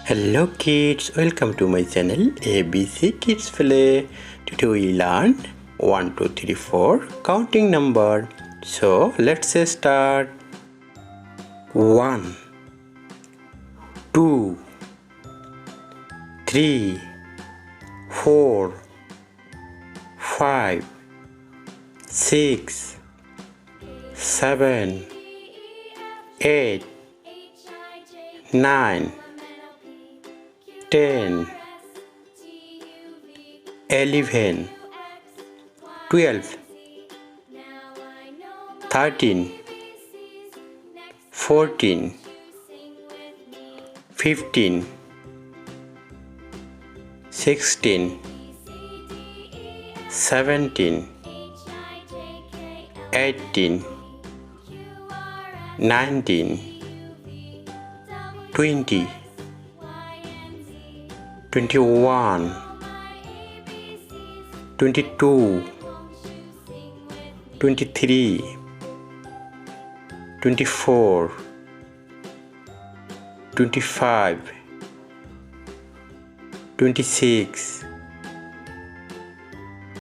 Hello kids, welcome to my channel ABC Kids Play. Today we learn 1, 2, 3, 4 counting number. So let's start. 1, 2, 3, 4, 5, 6, 7, 8, 9, 10, 11, 12, 13, 14, 15, 16, 17, 18, 19, 20, 21, 22, 23, 24, 25, 26,